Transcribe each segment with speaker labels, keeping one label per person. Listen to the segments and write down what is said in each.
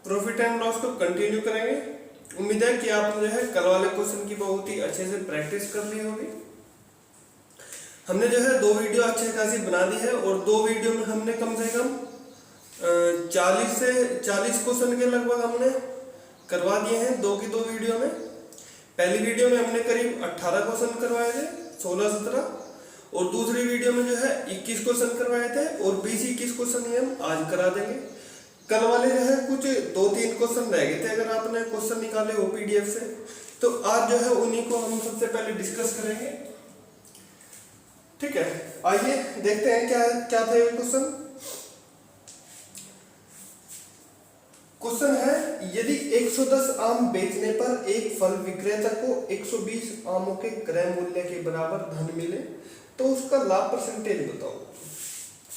Speaker 1: Profit and loss को continue करेंगे। उम्मीद है कि आपने जो है कल वाले क्वेश्चन की बहुत ही अच्छे से प्रैक्टिस कर ली होगी। हमने जो है 2 वीडियो अच्छे खासी बना दी है और 2 वीडियो में हमने कम से कम 40 से 40 क्वेश्चन के लगभग हमने करवा दिए हैं 2 की 2 वीडियो में। पहली वीडियो में हमने करीब 18 क्वेश्चन करवाए थे, 16-17, और दूसरी वीडियो में जो है 21 क्वेश्चन करवाए थे और 20-21 क्वेश्चन हम आज करा देंगे। कल वाले जो है कुछ 2-3 क्वेश्चन रह गए थे, अगर आपने क्वेश्चन निकाले हो पीडीएफ से, तो आज जो है उन्हीं को हम सबसे पहले डिस्कस करेंगे। ठीक है, आइए देखते हैं क्या क्या थे क्वेश्चन। क्वेश्चन है, यदि 110 आम बेचने पर एक फल विक्रेता को 120 आमों के क्रय मूल्य के बराबर धन मिले तो उसका लाभ परसेंटेज बताओ।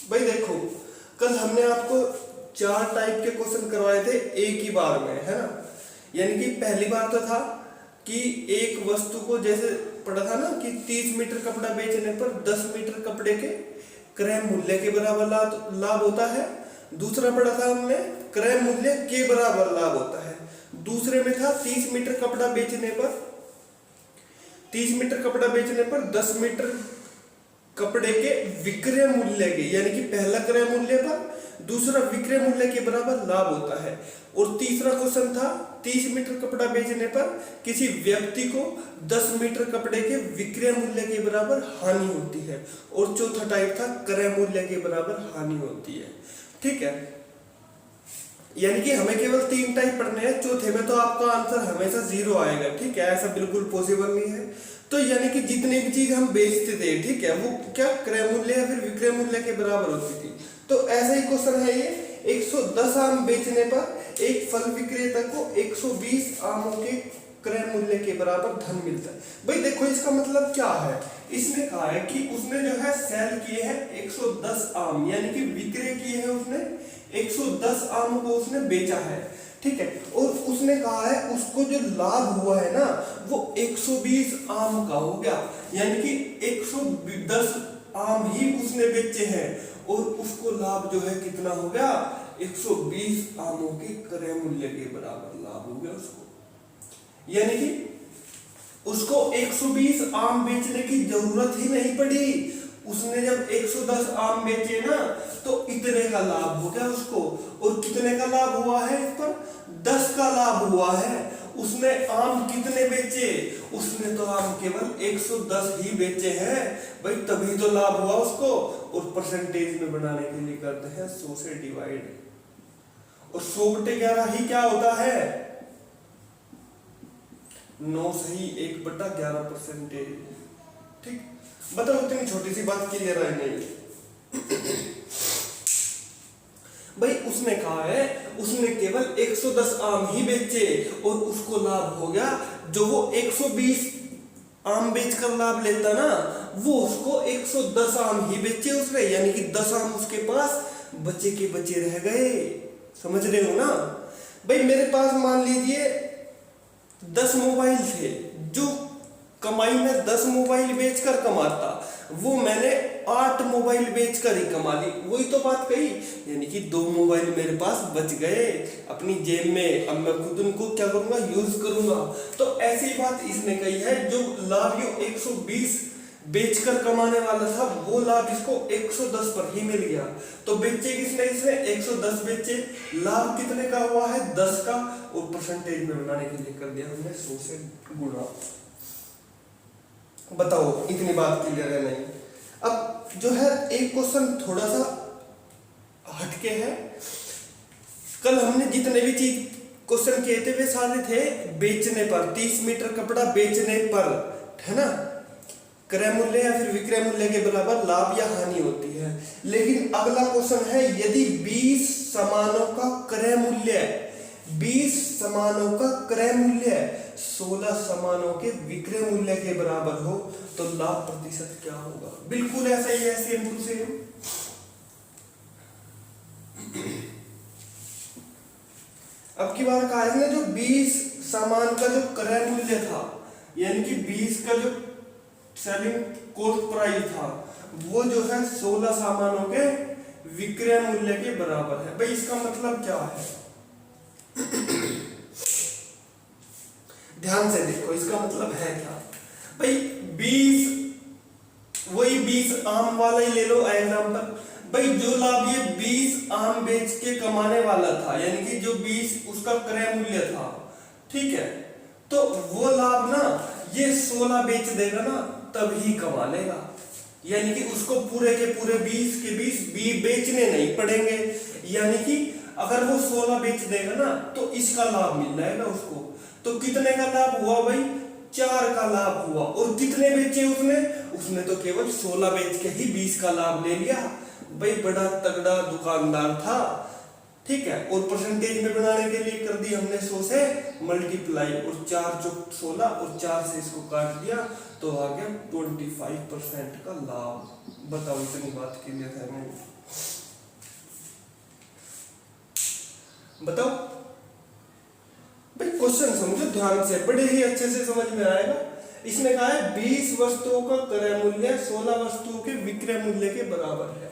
Speaker 1: भाई देखो, कल हमने आपको 4 टाइप के क्वेश्चन करवाए थे एक ही बार में, है ना। यानी कि पहली बार तो था कि एक वस्तु को, जैसे पढ़ा था ना कि 30 मीटर कपड़ा बेचने पर 10 मीटर कपड़े के क्रय मूल्य के बराबर लाभ होता है। दूसरा पढ़ा था हमने क्रय मूल्य के बराबर लाभ होता है। दूसरे में था 30 मीटर कपड़ा बेचने पर 10 मीटर कपड़े के विक्रय मूल्य के, यानी कि पहला क्रय मूल्य पर दूसरा विक्रय मूल्य के बराबर लाभ होता है। और तीसरा क्वेश्चन था 30 मीटर कपड़ा बेचने पर किसी व्यक्ति को 10 मीटर कपड़े के विक्रय मूल्य के बराबर हानि होती है। और चौथा टाइप था क्रय मूल्य के बराबर हानि होती है। ठीक है, यानी कि हमें केवल 3 टाइप पढ़ने हैं, चौथे में तो आपका आंसर हमेशा 0 आएगा। ठीक है, ऐसा बिल्कुल पॉसिबल नहीं है। तो यानी कि जितनी भी चीज हम बेचते थे, ठीक है, वो क्या क्रय मूल्य या फिर विक्रय मूल्य के बराबर होती थी। तो ऐसा ही क्वेश्चन है ये, 110 आम बेचने पर एक फल विक्रेता को 120 आमों के क्रय मूल्य के बराबर धन मिलता है। भाई देखो, इसका मतलब क्या है। इसने कहा है कि उसने जो है सेल किए हैं 110 आम, यानी कि विक्रय किए हैं उसने 110 आम को उसने बेचा है। ठीक है, और उसने कहा है उसको जो लाभ हुआ है ना वो 120 आम का हो गया, यानी कि 110 आम ही उसने बेचे हैं और उसको लाभ जो है कितना हो गया, 120 आमों के क्रय मूल्य के बराबर लाभ हो गया उसको। यानी कि उसको 120 आम बेचने की जरूरत ही नहीं पड़ी। उसने जब 110 आम बेचे ना तो इतने का लाभ हो गया उसको। और कितने का लाभ हुआ है इस पर, 10 का लाभ हुआ है। उसने आम कितने बेचे, उसने तो आम केवल 110 ही बेचे हैं भाई, तभी तो लाभ हुआ उसको। और परसेंटेज में बनाने के लिए करते हैं 100 से डिवाइड, और 100/11 ही क्या होता है, 9 सही 1/11 परसेंटेज। ठीक, बताओ इतनी छोटी सी बात क्लियर है नहीं। भाई उसने कहा है उसने केवल 110 आम ही बेचे और उसको लाभ हो गया। जो वो 120 आम बेचकर लाभ लेता ना, वो उसको 110 आम ही बेचे उसने, यानी कि 10 आम उसके पास बचे के बचे रह गए। समझ रहे हो ना भाई। मेरे पास मान लीजिए 10 मोबाइल थे, जो कमाई में 10 मोबाइल बेचकर कमाता, वो मैंने 8 मोबाइल बेचकर ही कमा ली। वही तो बात कही, यानी कि 2 मोबाइल मेरे पास बच गए अपनी जेब में। अब मैं खुद उनको क्या करूंगा, यूज करूंगा। तो ऐसी बात इसने कही है, जो लाभ ये 120 बेचकर कमाने वाला था वो लाभ इसको 110 पर ही मिल गया। तो बेचे किसने, इसने 110 बेचे, लाभ कितने का हुआ है, 10 का। और परसेंटेज में बनाने के लिए कर दिया हमने 100 से गुणा। बताओ इतनी बात क्लियर है नहीं। अब जो है एक क्वेश्चन थोड़ा सा हटके है। कल हमने जितने भी चीज क्वेश्चन किए थे वे सारे थे बेचने पर, 30 मीटर कपड़ा बेचने पर, है ना, क्रय मूल्य या फिर विक्रय मूल्य के बराबर लाभ या हानि होती है। लेकिन अगला क्वेश्चन है, यदि 20 सामानों का क्रय मूल्य 16 सामानों के विक्रय मूल्य के बराबर हो तो लाभ प्रतिशत क्या होगा। बिल्कुल ऐसा ही है, सेम टू सेम। अब की बार कहा इसने, जो 20 सामान का जो क्रय मूल्य था, यानी कि 20 का जो सेलिंग कॉस्ट प्राइस था, वो जो है 16 सामानों के विक्रय मूल्य के बराबर है। भाई इसका मतलब क्या है, ध्यान से देखो इसका मतलब है क्या भाई। 20 वही 20 आम वाला ही ले लो एग्जांपल। भाई जो लाभ ये 20 आम बेच के कमाने वाला था, यानी कि जो 20 उसका क्रय मूल्य था, ठीक है, तो वो लाभ ना ये 16 बेच देगा ना तभी कमा लेगा। यानी कि उसको पूरे के पूरे 20 के 20 बेचने नहीं पड़ेंगे। यानी कि अगर वो 16 बेच देगा ना तो इसका लाभ मिल जाएगा उसको। तो कितने का लाभ हुआ भाई? 4 का लाभ हुआ। और कितने बेचे उसने तो केवल 16 बेच के ही 20 का लाभ ले लिया। भाई बड़ा तगड़ा दुकानदार था, ठीक है। और परसेंटेज में बनाने के लिए कर दी हमने 100 से मल्टीप्लाई, और 4 चौक 16 और 4 से इसको काट दिया तो आ गया 25% का लाभ। बताओ इतनी बात क्लियर है नहीं? बताओ भाई, क्वेश्चन समझो ध्यान से, बड़े ही अच्छे से समझ में आएगा। इसने कहा है 20 वस्तुओं का क्रय मूल्य 16 वस्तुओं के विक्रय मूल्य के बराबर है।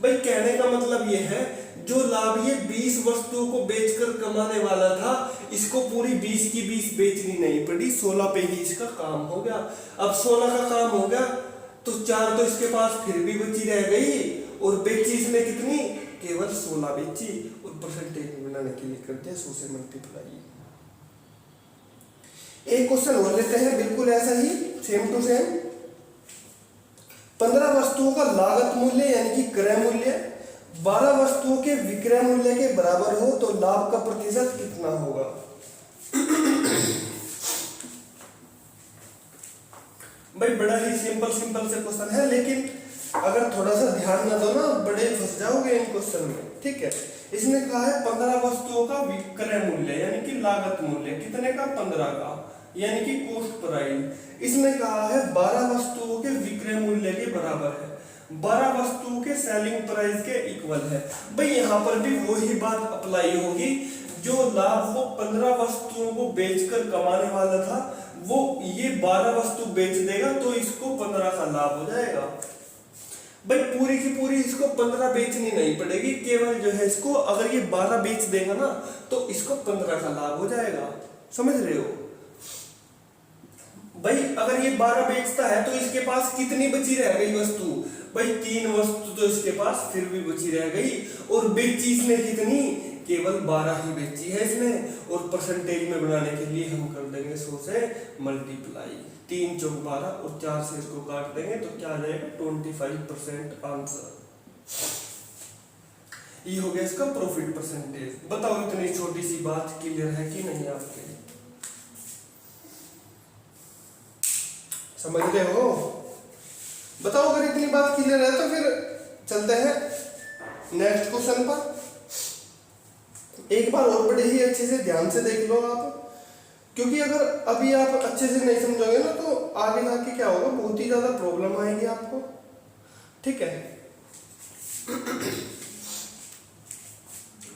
Speaker 1: भाई कहने का मतलब ये है जो लाभ ये 20 वस्तुओं को बेचकर कमाने वाला था, इसको पूरी 20 की 20 बेचनी नहीं पड़ी, 16 पे ही इसका काम हो गया। अब 16 का काम हो गया तो 4 तो इसके पास फिर भी बची रह गई, और बेची इसने कितनी? केवल 16 बेची, और परसेंटेज में बनाने के लिए करते हैं 100 से मल्टीप्लाई। एक क्वेश्चन और लेते हैं बिल्कुल ऐसा ही, सेम टू सेम। 15 वस्तुओं का लागत मूल्य यानी कि क्रय मूल्य 12 वस्तुओं के विक्रय मूल्य के बराबर हो तो लाभ का प्रतिशत कितना होगा? भाई बड़ा ही सिंपल से क्वेश्चन है, लेकिन अगर थोड़ा सा ध्यान न दो ना बड़े फंस जाओगे इन क्वेश्चन में, ठीक है। इसने कहा है 15 वस्तुओं का विक्रय मूल्य यानी कि लागत मूल्य कितने का? 15 का, यानी कि कॉस्ट प्राइस। इसने कहा है 12 वस्तुओं के विक्रय मूल्य के बराबर है, 12 वस्तुओं के सेलिंग प्राइस के इक्वल है। भाई यहाँ पर भी वही बात अप्लाई होगी, जो लाभ वो 15 वस्तुओं को बेचकर कमाने वाला था वो ये 12 वस्तु बेच देगा तो इसको 15 का लाभ हो जाएगा। भाई पूरी की पूरी इसको 15 बेचनी नहीं पड़ेगी, केवल जो है इसको अगर ये 12 बेच देगा ना तो इसको 15 का लाभ हो जाएगा। समझ रहे हो? भाई अगर ये 12 बेचता है तो इसके पास कितनी बची रह गई वस्तु? भाई 3 वस्तु तो इसके पास फिर भी बची रह गई, और बेची इसने कितनी? केवल 12 ही बेची है इसने। और परसेंटेज में बनाने के लिए हम कर देंगे 100 से मल्टीप्लाई, 3 चौक 12 और 4 से इसको काट देंगे तो क्या आ जाएगा? 25% आंसर। ये हो गया इसका प्रॉफिट परसेंटेज। बताओ इतनी छोटी सी बात क्लियर है कि नहीं आपके? समझ रहे हो? बताओ अगर इतनी बात क्लियर है तो फिर चलते हैं नेक्स्ट क्वेश्चन पर। एक बार और बड़े ही अच्छे से ध्यान से देख लो आप, क्योंकि अगर अभी आप अच्छे से नहीं समझोगे ना तो आगे जाके क्या होगा, बहुत ही ज्यादा प्रॉब्लम आएगी आपको, ठीक है।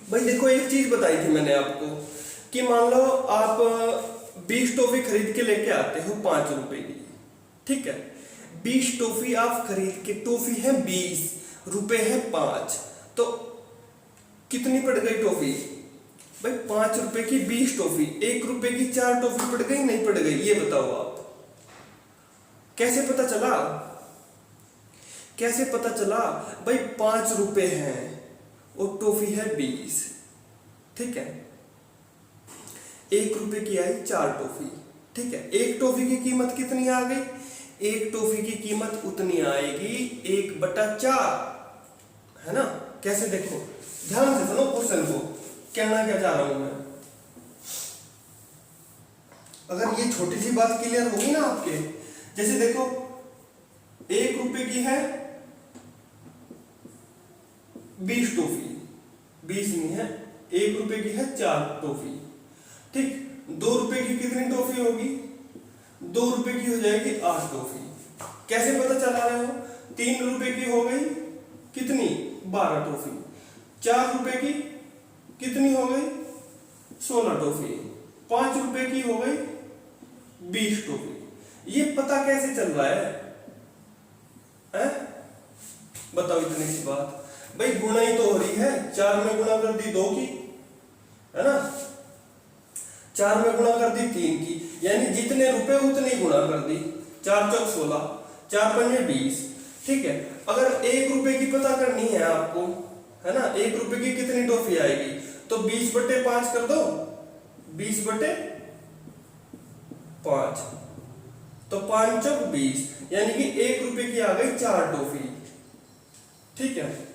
Speaker 1: भाई देखो एक चीज बताई थी मैंने आपको कि मान लो आप 20 टॉफी खरीद के लेके आते हो 5 रुपए की, ठीक है। 20 टॉफी आप खरीद के, टॉफी है 20, रुपए है 5, तो कितनी पड़ गई टॉफी? भाई 5 रुपए की 20 टॉफी, 1 रुपए की 4 टॉफी पड़ गई नहीं पड़ गई? ये बताओ आप। कैसे पता चला? कैसे पता चला? भाई 5 रुपए हैं और टॉफी है 20, ठीक है। 1 रुपए की आई 4 टॉफी, ठीक है। एक टॉफी की कीमत कितनी आ गई? एक टॉफी की कीमत उतनी आएगी 1/4, है ना। कैसे? देखो ध्यान से सुनो क्वेश्चन को, कहना क्या चाह रहा हूं मैं। अगर ये छोटी सी बात क्लियर होगी ना आपके, जैसे देखो 1 रुपए की है 20 टॉफी, 20 नहीं है, 1 रुपए की है 4 टॉफी, ठीक। 2 रुपए की कितनी टॉफी होगी? 2 रुपए की हो जाएगी 8 टॉफी। कैसे पता चला रहे हो? 3 रुपए की हो गई कितनी? 12 टॉफी। 4 रुपए की कितनी हो गई? 16 टॉफी। 5 रुपए की हो गई 20 टॉफी। ये पता कैसे चल रहा है? बताओ इतनी सी बात। भाई गुणा ही तो हो रही है, 4 में गुणा कर दी 2 की, है ना। 4 में गुणा कर दी 3 की, यानी जितने रुपए उतनी गुणा कर दी। 4 चौक 16, 4 पंजे 20। ठीक है, अगर 1 रुपए की पता करनी है आपको, है ना, 1 रुपए की कितनी टॉफी आएगी, तो 20/5 कर दो, 20/5, तो 5 चौक 20, यानी कि 1 रुपए की आ गई 4 टॉफी। ठीक है,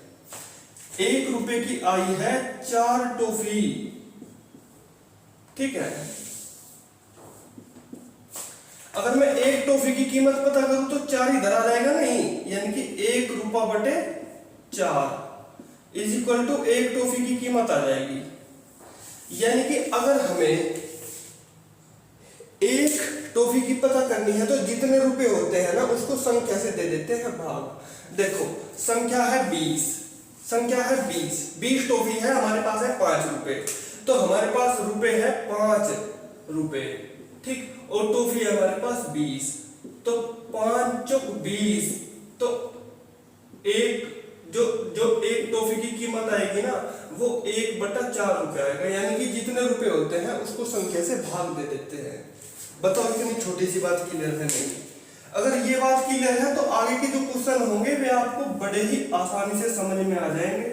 Speaker 1: 1 रुपए की आई है 4 टॉफी। ठीक है, अगर मैं 1 टॉफी की कीमत पता करूं तो 4 इधर आ जाएगा नहीं, यानी कि 1 रुपया बटे 4 इज इक्वल टू 1 टॉफी की कीमत आ जाएगी। यानी कि अगर हमें 1 टॉफी की पता करनी है तो जितने रुपए होते हैं ना उसको संख्या से दे देते हैं भाग। देखो संख्या है 20, संख्या है 20 टॉफी है, हमारे पास है 5 रुपए, तो हमारे पास रुपए है 5 रुपए। ठीक, और टॉफी है हमारे पास 20, तो 5 चौक 20, तो एक जो जो 1 टॉफी की कीमत आएगी ना वो 1/4 रुपए आएगा, यानी कि जितने रुपए होते हैं उसको संख्या से भाग दे देते हैं। बताओ इतनी छोटी सी बात क्लियर है नहीं? अगर ये बात क्लियर है तो आगे के जो क्वेश्चन होंगे वे आपको बड़े ही आसानी से समझ में आ जाएंगे।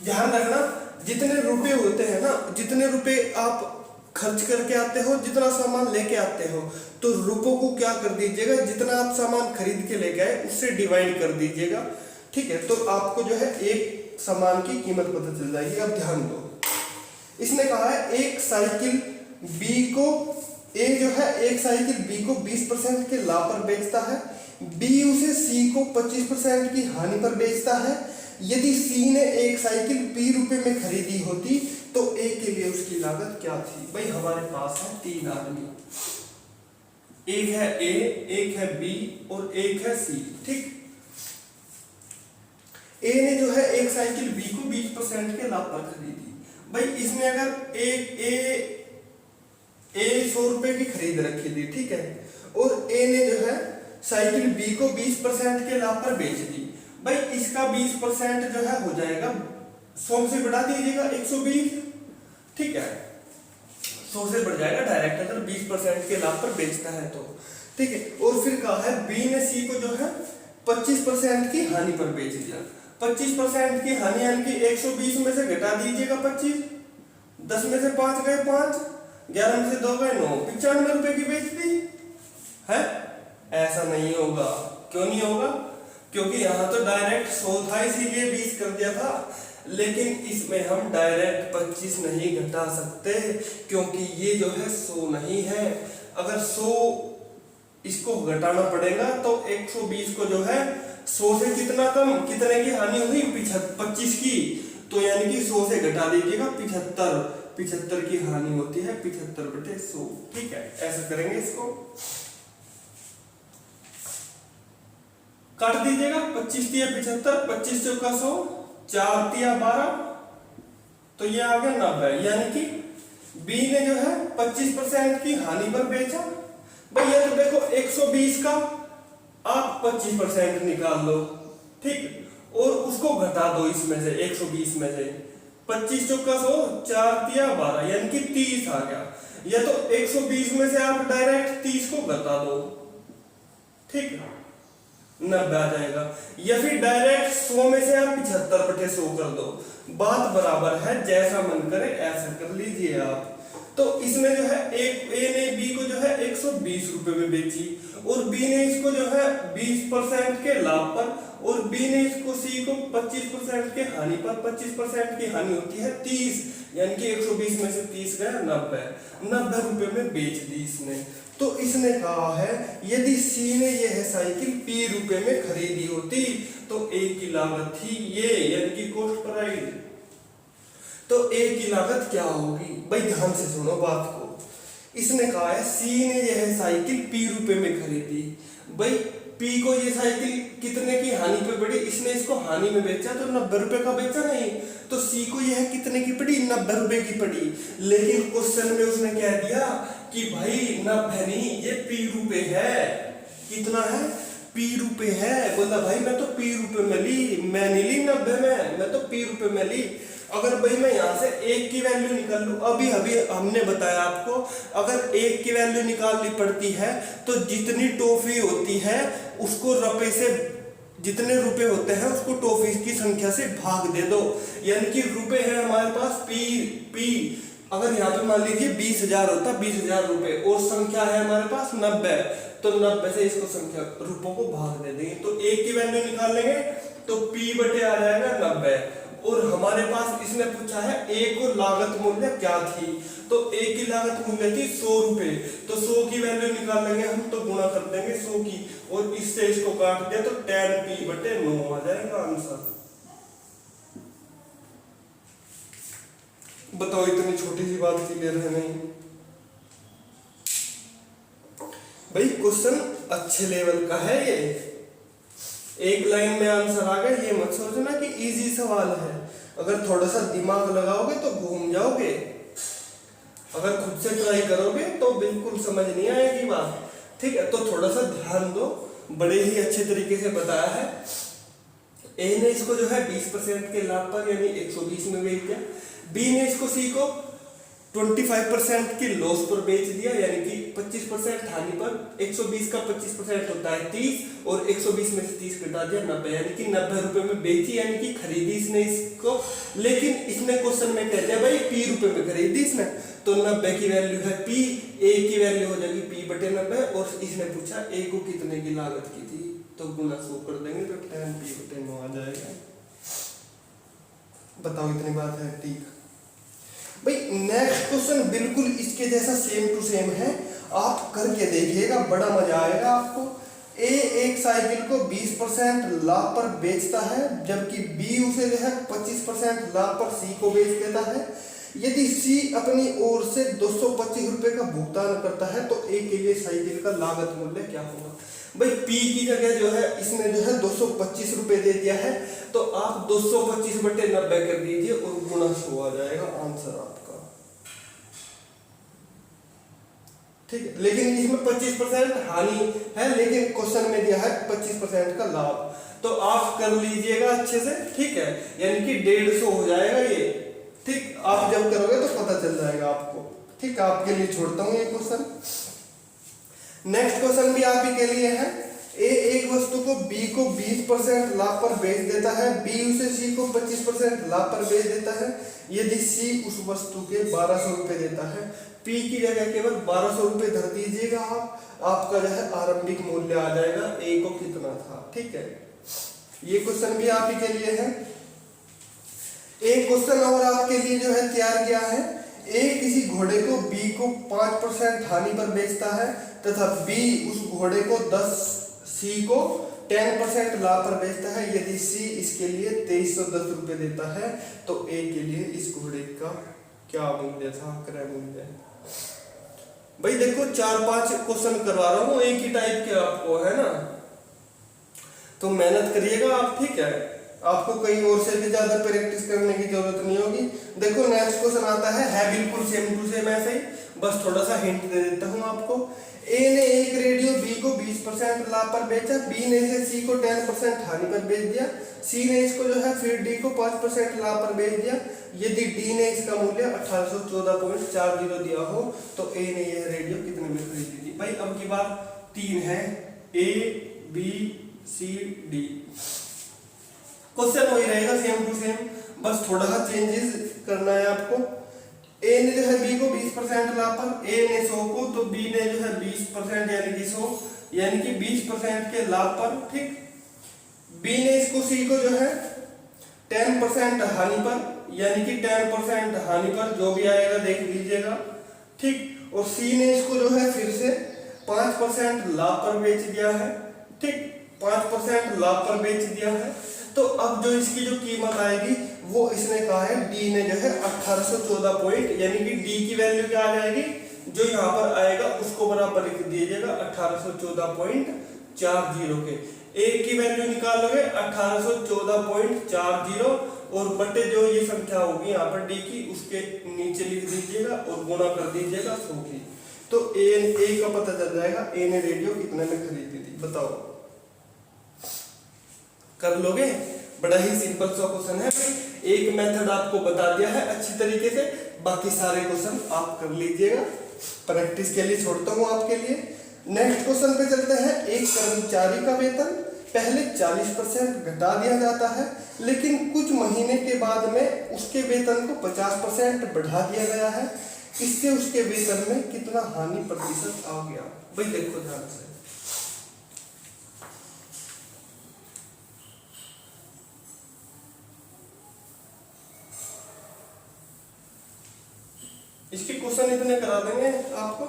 Speaker 1: ध्यान रखना, जितने रुपए होते हैं ना, जितने रुपए आप खर्च करके आते हो, जितना सामान लेके आते हो, तो रुपयों को क्या कर दीजिएगा, जितना आप सामान खरीद के लेके आए उससे डिवाइड कर दीजिएगा। ठीक है, तो आपको जो है एक सामान की कीमत पता चल जाएगी। अब ध्यान दो, इसने कहा है एक साइकिल बी को, ए जो है एक साइकिल बी को 20% के लाभ पर बेचता है, बी उसे सी को 25% की हानि पर बेचता है। यदि सी ने एक साइकिल पी रुपए में खरीदी होती तो ए के लिए उसकी लागत क्या थी? भाई हमारे पास है 3 आदमी, एक है ए, एक है बी और एक है सी। ठीक, ए ने जो है एक साइकिल बी को 20% के लाभ पर खरीदी। भाई इसमें अगर ए 100 रुपए की खरीद रखी थी, ठीक है, और ए ने जो है साइकिल बी को 20% के लाभ पर बेच दी। भाई इसका 20% जो है हो जाएगा 100 से बढ़ा दीजिएगा 120। ठीक है, 100 से बढ़ जाएगा डायरेक्ट अगर 20% के लाभ पर बेचता है तो। ठीक है, और फिर कहा है बी ने सी को जो है 25% की हानि पर बेच दिया। 25% की हानि यानी कि 120 में से घटा दीजिएगा 25, 10 में से 5 गए 5, 11 में से 2 गए 9, 95 रुपए की बेच दी है। ऐसा नहीं होगा। क्यों नहीं होगा? क्योंकि यहाँ तो डायरेक्ट 100 था इसीलिए 20 कर दिया था, लेकिन इसमें हम डायरेक्ट 25 नहीं घटा सकते क्योंकि ये जो है 100 नहीं है। अगर 100 इसको घटाना पड़ेगा तो 120 को जो है 100 से कितना कम, कितने की हानि हुई? 25 की, तो यानी कि 100 से घटा दीजिएगा 75 की हानि होती है 75/100। ठीक है, ऐसा करेंगे, इसको काट दीजिएगा। 25 तिया 75, 25 चौका 100, 4 तिया 12, तो ये आ गया 90। यानी कि बी ने जो है 25% की हानि पर बेचा। भैया तो देखो 120 का आप 25% निकाल लो, ठीक, और उसको घटा दो इसमें से 120 में से। 25 चौका 100, 4 तिया 12, यानी कि 30 आ गया। या तो 120 में से आप डायरेक्ट 30 को घटा दो, ठीक, 90 आ जाएगा। या फिर डायरेक्ट 100 में से आप 75/100 कर दो, बात बराबर है, जैसा मन करे ऐसा कर लीजिए आप। तो इसमें जो है एक ए ने बी को जो है 120 रुपए में बेची और बी ने इसको जो है 20% के लाभ पर, और बी ने इसको सी को 25% के हानि पर। 25% की हानि होती है 30, यानी कि 120 में से 30 गए 90 रुपए में बेच दी इसने। तो इसने कहा है यदि सी ने यह साइकिल पी रुपए में खरीदी होती तो ए की लागत थी ये, यानी कि कॉस्ट प्राइस। तो ए की लागत क्या होगी? भाई ध्यान से सुनो बात को। इसने कहा है सी ने यह साइकिल पी रुपए में खरीदी। भाई पी को ये साइकिल कितने की हानि पे पड़ी? इसने इसको हानि में बेचा तो 90 रुपए का बेचा नहीं, तो सी को यह कितने की पड़ी? 90 रुपए की पड़ी। लेकिन क्वेश्चन में उसने कह दिया कि भाई 90 नहीं, ये पी रुपए है। कितना है? पी रुपए है। बोला भाई मैं तो पी रुपए में ली, मैं नहीं ली 90 में, मैं तो पी रुपए में ली। अगर भाई मैं यहाँ से एक की वैल्यू निकाल लूँ, अभी अभी हमने बताया आपको, अगर एक की वैल्यू निकालनी पड़ती है तो जितनी टॉफी होती है उसको रुपए से, जितने रुपए होते हैं उसको टॉफी की संख्या से भाग दे दो। यानी कि रुपए है हमारे पास पी, अगर यहाँ पे मान लीजिए 20,000 होता, 20,000 रुपए, और संख्या है हमारे पास 90, तो 90 से इसको संख्या रुपयों को भाग दे देंगे, तो एक की वैल्यू निकाल लेंगे तो P बटे आ जाएगा 90। और हमारे पास इसने पूछा है ए को लागत मूल्य क्या थी, तो ए की लागत मूल्य थी 100 रुपए, तो 100 की वैल्यू निकाल लेंगे हम, तो गुणा कर देंगे 100 की, और इससे इसको काट दिया तो 10P बटे 9 आ जाएगा आंसर। बताओ इतनी छोटी सी बात क्लियर है नहीं? भाई क्वेश्चन अच्छे लेवल का है ये, एक लाइन में आंसर आ गया, ये मत सोचना कि इजी सवाल है, अगर थोड़ा सा दिमाग लगाओगे तो घूम जाओगे, अगर खुद से ट्राई करोगे तो बिल्कुल समझ नहीं आएगी बात, ठीक है? तो थोड़ा सा ध्यान दो, बड़े ही अच्छे तरीके से बताया है। ए ने इसको जो है 20% के लाभ पर यानी 120 में बेच दिया, बी ने इसको सी को 25% की लॉस पर बेच दिया, यानी कि 25% हानि पर, 120 का 25% होता है 30, और 120 में से 30 घटा दिया 90, यानी कि 90 रुपए में बेची, यानी कि खरीदी इसने इसको। लेकिन इसने क्वेश्चन में कह दिया भाई P रुपए में खरीदी इसने, तो 90 की वैल्यू है P, A की वैल्यू हो जाएगी P बटे 90, और इसने पूछा A को कितने की लागत की थी, तो गुना 100 कर देंगे तो 10P बटे 9 आ जाएगा। बताओ इतनी बात है ठीक? भाई नेक्स्ट क्वेश्चन बिल्कुल इसके जैसा सेम टू सेम है, आप करके देखिएगा, बड़ा मजा आएगा आपको। ए एक साइकिल को 20% लाभ पर बेचता है, जबकि बी उसे जो है 25% लाभ पर सी को बेच देता है। यदि सी अपनी ओर से 225 रुपए का भुगतान करता है तो ए के लिए साइकिल का लागत मूल्य क्या होगा? भाई P की जगह जो है इसने जो है 225 रुपए दे दिया है, तो आप 225 बटे 90 कर दीजिए और गुणा 100 आ जाएगा आंसर आपका, ठीक है? लेकिन इसमें 25% हानि है, लेकिन क्वेश्चन में दिया है 25% का लाभ, तो आप कर लीजिएगा अच्छे से, ठीक है? यानी कि 150 हो जाएगा ये, ठीक? आप जब करोगे तो पता चल जाएगा आपको, ठीक? आपके लिए छोड़ता हूँ ये क्वेश्चन। नेक्स्ट क्वेश्चन भी आप ही के लिए है। ए एक वस्तु को बी को 20% लाभ पर बेच देता है, बी उसे सी को 25% लाभ पर बेच देता है। यदि सी उस वस्तु के 1200 रुपए देता है, पी की जगह केवल 1200 रुपए धर दीजिएगा आप, आपका जो है आरंभिक मूल्य आ जाएगा ए को कितना था, ठीक है? ये क्वेश्चन भी आप ही के लिए है। एक क्वेश्चन और आपके लिए जो है तैयार किया है। ए किसी घोड़े को बी को 5% हानि पर बेचता है तथा बी उस घोड़े को 10 सी को 10% लाभ पर बेचता है। यदि सी इसके लिए 2310 रुपए देता है तो ए के लिए इस घोड़े का क्या मूल्य था, क्रय मूल्य? भाई देखो 4-5 क्वेश्चन करवा रहा हूँ एक ही टाइप के आपको, है ना? तो मेहनत करिएगा आप, ठीक है? आपको कहीं और से भी ज्यादा प्रैक्टिस करने की जरूरत नहीं होगी। देखो नेक्स्ट क्वेश्चन आता है बिल्कुल सेम टू सेम ऐसे ही, बस थोड़ा सा हिंट दे देता हूँ आपको। ए ने एक रेडियो बी को 20% लाभ पर बेचा, बी ने इसे सी को 10% हानि पर बेच दिया, सी ने इसको जो है फिर डी को 5% लाभ पर बेच दिया। यदि डी ने इसका मूल्य 1814.40 दिया हो तो ए ने यह रेडियो कितने में खरीदी थी? भाई अब की बार 3 है, A B C D, question वही रहेगा सेम टू सेम, बस थोड़ा सा चेंजेस करना है आपको। ए ने जो है बी को 20% लाभ पर, ए ने 100 को, तो बी ने जो है 20% यानी कि 100 यानी कि 20% के लाभ पर, ठीक? बी ने इसको सी को जो है 10% हानि पर यानी कि 10% हानि पर, जो भी आएगा देख लीजिएगा, ठीक? और सी ने इसको जो है फिर से 5% लाभ पर बेच दिया है, ठीक? 5% लाभ पर बेच दिया है। तो अब जो इसकी जो कीमत आएगी वो इसने कहा है डी ने जो है 1814 पॉइंट, यानी कि डी की वैल्यू क्या आ जाएगी, जो यहाँ पर आएगा उसको बराबर लिख दीजिएगा 1814.40 के। ए की वैल्यू निकालोगे 1814.40 और बटे जो ये संख्या होगी यहाँ पर डी की, उसके नीचे लिख दीजिएगा और गुणा कर दीजिएगा 100 की, तो ए का पता चल जाएगा ए ने रेडियो कितने में खरीदी थी। बताओ कर लोगे? बड़ा ही सिंपल सा क्वेश्चन है। एक मेथड आपको बता दिया है अच्छी तरीके से, बाकी सारे क्वेश्चन आप कर लीजिएगा, प्रैक्टिस के लिए छोड़ता हूँ आपके लिए। नेक्स्ट क्वेश्चन पे चलते हैं। एक कर्मचारी का वेतन पहले 40% घटा दिया जाता है, लेकिन कुछ महीने के बाद में उसके वेतन को 50% बढ़ा दिया गया है। इससे उसके वेतन में कितना हानि प्रतिशत आ गया? भाई देखो ध्यान से, इसके क्वेश्चन इतने करा देंगे आपको,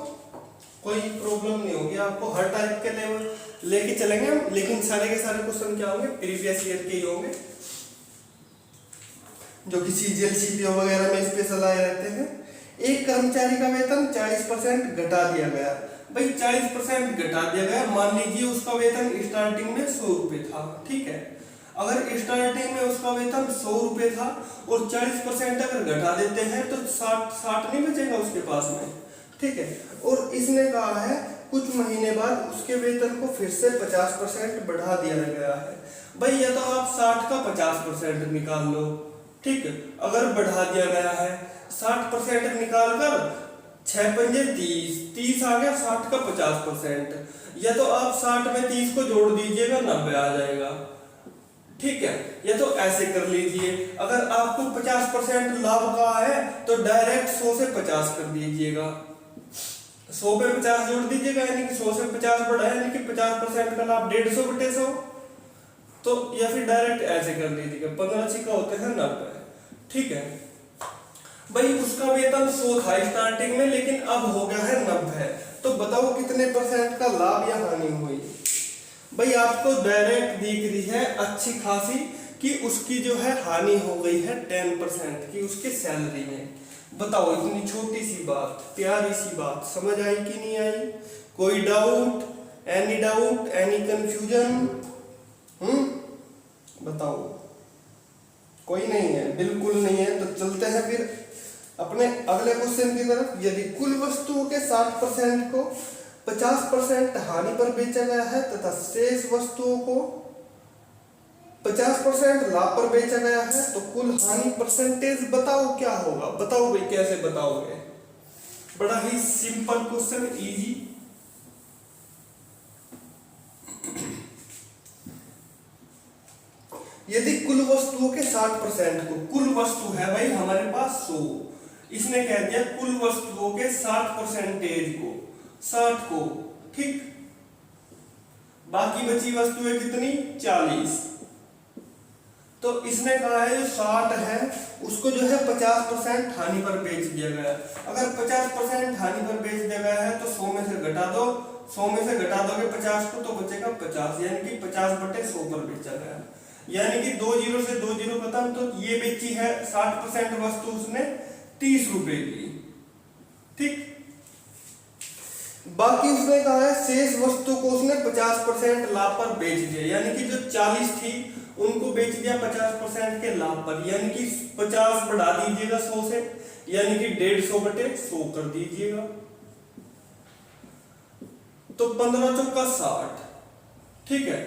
Speaker 1: कोई प्रॉब्लम नहीं होगी आपको, हर टाइप के लेवल लेके चलेंगे हम, लेकिन सारे के सारे क्वेश्चन क्या होंगे? प्रीवियस ईयर के ही होंगे, जो कि सीजीएल सीपीओ वगैरह में स्पेशल आए रहते हैं। एक कर्मचारी का वेतन 40% घटा दिया गया। भाई 40% घटा दिया गया, मान लीजिए उसका वेतन स्टार्टिंग में 100 रुपए था, ठीक है। अगर स्टार्टिंग में उसका वेतन 100 रुपए था और 40% अगर घटा देते हैं तो 60 नहीं बचेगा उसके पास में, ठीक है। और इसने कहा है कुछ महीने बाद उसके वेतन को फिर से 50% बढ़ा दिया गया है। भाई या तो आप 60 का 50% निकाल लो, ठीक है। अगर बढ़ा दिया गया है 60% निकाल कर 6 पंजे 30 आ गया, 60 का 50%, या तो आप 60 में 30 को जोड़ दीजिएगा 90 आ जाएगा, ठीक है। या तो ऐसे कर लीजिए, अगर आपको 50% लाभ का है तो डायरेक्ट 100 से 50 कर दीजिएगा, 100 पे 50 जोड़ दीजिएगा, यानी कि 100 से 50 बढ़ा, यानी कि 50% का लाभ 150/100, तो या फिर डायरेक्ट ऐसे कर लीजिएगा, 15 छिका होते हैं 90, ठीक है। भाई उसका वेतन 100 था स्टार्टिंग में, लेकिन अब हो गया है 90, तो बताओ कितने % का लाभ या हानि हुई? भाई आपको डायरेक्ट दिख रही है अच्छी खासी कि उसकी जो है हानि हो गई है 10% की उसके सैलरी में। बताओ इतनी छोटी सी बात, प्यारी सी बात, समझ आई कि नहीं आई? कोई डाउट, एनी कंफ्यूजन? बताओ, कोई नहीं है, बिल्कुल नहीं है। तो चलते हैं फिर अपने अगले क्वेश्चन की तरफ। यदि कुल वस्तुओं के 60% को 50% हानि पर बेचा गया है तथा शेष वस्तुओं को 50% लाभ पर बेचा गया है, तो कुल हानि परसेंटेज बताओ क्या होगा? बताओ भाई, कैसे बताओगे? बड़ा ही सिंपल क्वेश्चन, इजी। यदि कुल वस्तुओं के 60% को, कुल वस्तु है भाई हमारे पास 100, इसने कह दिया कुल वस्तुओं के 60% को, 60 को, ठीक। बाकी बची वस्तुएं कितनी? 40। तो इसने कहा है जो 60 है उसको जो है 50% हानि पर बेच दिया गया। अगर 50% हानि पर बेच दिया गया है तो 100 में से घटा दो, 100 में से घटा दोगे 50 को तो बचेगा 50, यानी कि 50/100 पर बेचा गया, यानी कि 2 जीरो से 2 जीरो खत्म। तो ये बेची है 60% वस्तु उसने 30 रुपए की, ठीक। बाकी उसने कहा है शेष वस्तु को उसने 50% लाभ पर बेच दिया, यानी कि जो 40 थी उनको बेच दिया 50% के लाभ पर, यानी कि 50 बढ़ा दीजिएगा 100 से, यानी कि 150/100 कर दीजिएगा, तो 15 चौका 60, ठीक है।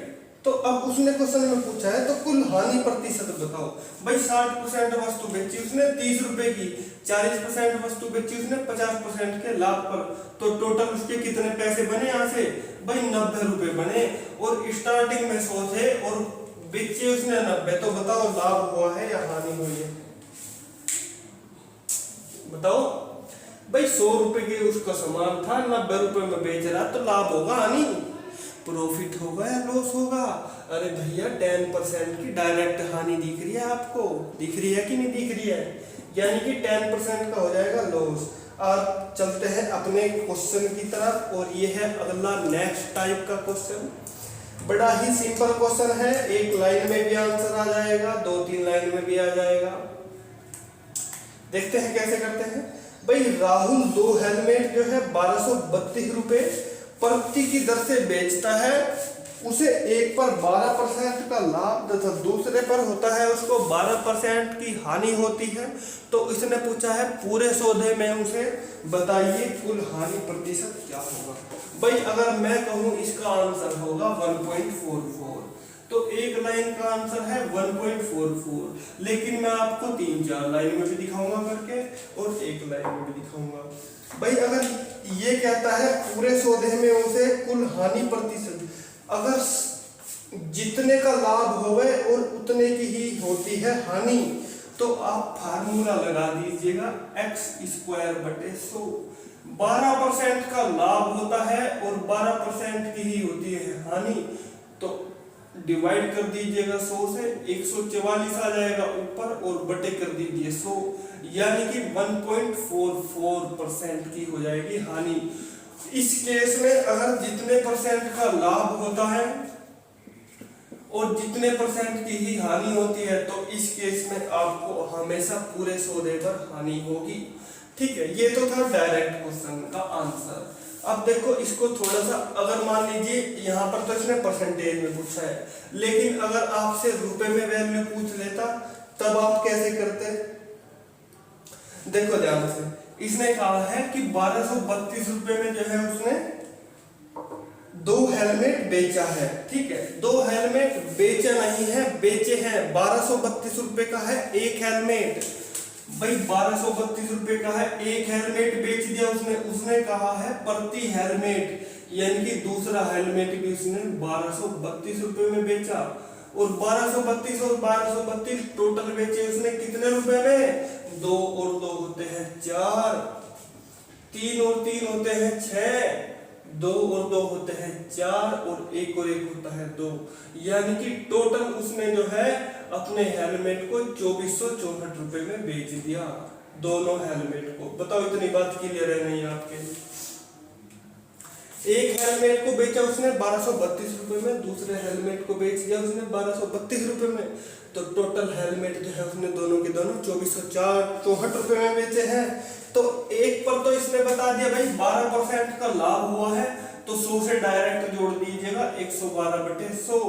Speaker 1: तो अब उसने क्वेश्चन में पूछा है तो कुल हानि प्रतिशत बताओ। भाई 60% वस्तु बेची उसने 30 रुपए की, 40% वस्तु बेची उसने 50% के लाभ पर, तो टोटल उसके कितने पैसे बने यहाँ से? भाई 90 रुपए बने, और स्टार्टिंग में 100 थे और बेचे उसने 90, तो बताओ लाभ हुआ है या हानि हुई है? बताओ भाई, 100 रुपए के उसका सामान था, 90 रुपए में बेच रहा, तो लाभ होगा हानि? प्रॉफिट होगा या लॉस होगा? अरे भैया 10% की डायरेक्ट हानि दिख रही है आपको, दिख रही है कि नहीं दिख रही है? यानी कि 10% का हो जाएगा लॉस। अब चलते हैं अपने क्वेश्चन की तरफ, और ये है अगला नेक्स्ट टाइप का क्वेश्चन। बड़ा ही सिंपल क्वेश्चन है, एक लाइन में भी आंसर आ जाएगा, 2-3 लाइन में भी आ जाएगा। देखते हैं कैसे करते हैं। भाई राहुल 2 हेलमेट जो है 1232 रुपए प्रति की दर से बेचता है, उसे एक पर 12% का लाभ तथा दूसरे पर होता है उसको 12% की हानि होती है। तो इसने पूछा है पूरे सौदे में उसे बताइए कुल हानि प्रतिशत क्या होगा। भाई अगर मैं कहूं इसका आंसर होगा 1.44, तो एक लाइन का आंसर है 1.44। लेकिन मैं आपको 3-4 लाइन में भी दिखाऊंगा करके और एक लाइन में भी दिखाऊंगा। भाई अगर ये कहता है पूरे सौदे में उसे कुल हानि प्रतिशत, अगर जितने का लाभ होवे और उतने की ही होती है हानि, तो आप फार्मूला लगा दीजिएगा x²/100। 12% का लाभ होता है और 12% की ही होती है हानि, तो डिवाइड कर दीजिएगा 100 से, 144 आ जाएगा ऊपर और बटे कर दीजिए 100, यानी कि 1.44% की हो जाएगी हानि। इस केस में अगर जितने परसेंट का लाभ होता है और जितने परसेंट की ही हानि होती है, तो इस केस में आपको हमेशा पूरे सौदे पर हानि होगी। ठीक है, ये तो था डायरेक्ट क्वेश्चन का आंसर। अब देखो इसको थोड़ा सा, अगर मान लीजिए यहाँ पर तो इसने परसेंटेज में पूछा है, लेकिन अगर आपसे रुपए में वैल्यू पूछ लेता तब आप कैसे करते? देखो ध्यान से, इसने कहा है कि 1232 रुपए में जो है उसने 2 हेलमेट बेचा है। ठीक है, 2 हेलमेट बेचा नहीं है, बेचे हैं। 1232 रुपए का है एक हेलमेट। भाई 1232 रुपए का है एक हेलमेट, बेच दिया उसने। उसने कहा है प्रति हेलमेट, यानी कि दूसरा हेलमेट भी उसने 1232 रुपए में बेचा। और 1232 और 1232 टोटल बेचे उसने कितने रुपए में? 2 और 2 होते हैं 4, 3 और 3 होते हैं 6, 2 और 2 होते हैं 4 और 1 और 1 होता है 2, यानी कि टोटल उसने जो है अपने हेलमेट को 2464 रुपए में बेच दिया, दोनों हेलमेट को। बताओ इतनी बात क्लियर है नहीं आपके? एक हेलमेट को बेचा उसने 1232 रुपए में, दूसरे हेलमेट को बेच दिया उसने 1232 रुपए में, तो टोटल हेलमेट जो है उसने दोनों के दोनों 2464 रुपए में बेचे हैं। तो एक पर तो इसने बता दिया भाई 12% का लाभ हुआ है, तो 100 से डायरेक्ट जोड़ दीजिएगा 112/100।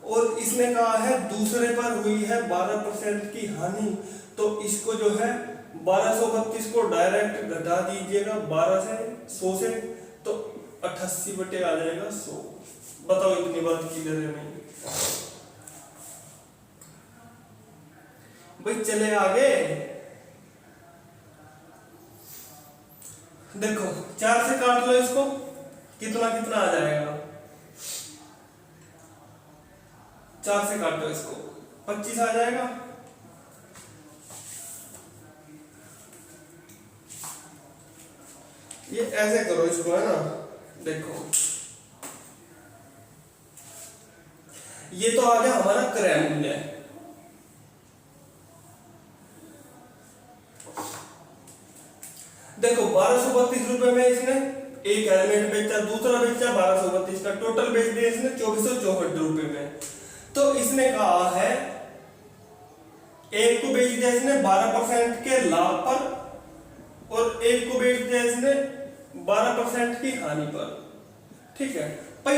Speaker 1: और इसने कहा है दूसरे पर हुई है 12% की हानि, तो इसको जो है 1232 को डायरेक्ट घटा दीजिएगा 12 से 100 से, तो 88 बटे आ जाएगा 100। बताओ इतनी बात क्लियर है नहीं? भाई चले आगे। देखो 4 से काट लो इसको, कितना कितना आ जाएगा? 4 से काटो इसको, 25 आ जाएगा। ये ऐसे करो इसको, है ना। देखो ये तो आ गया हमारा क्रय मूल्य। देखो 1232 रुपए में इसने एक हेलमेट बेचा, दूसरा बेचा 1232 का, टोटल बेच दिया इसने 2464 रुपए में। तो इसने कहा है एक को बेच दिया इसने 12% के लाभ पर और एक को बेच दिया इसने 12% की हानि पर। ठीक है भाई,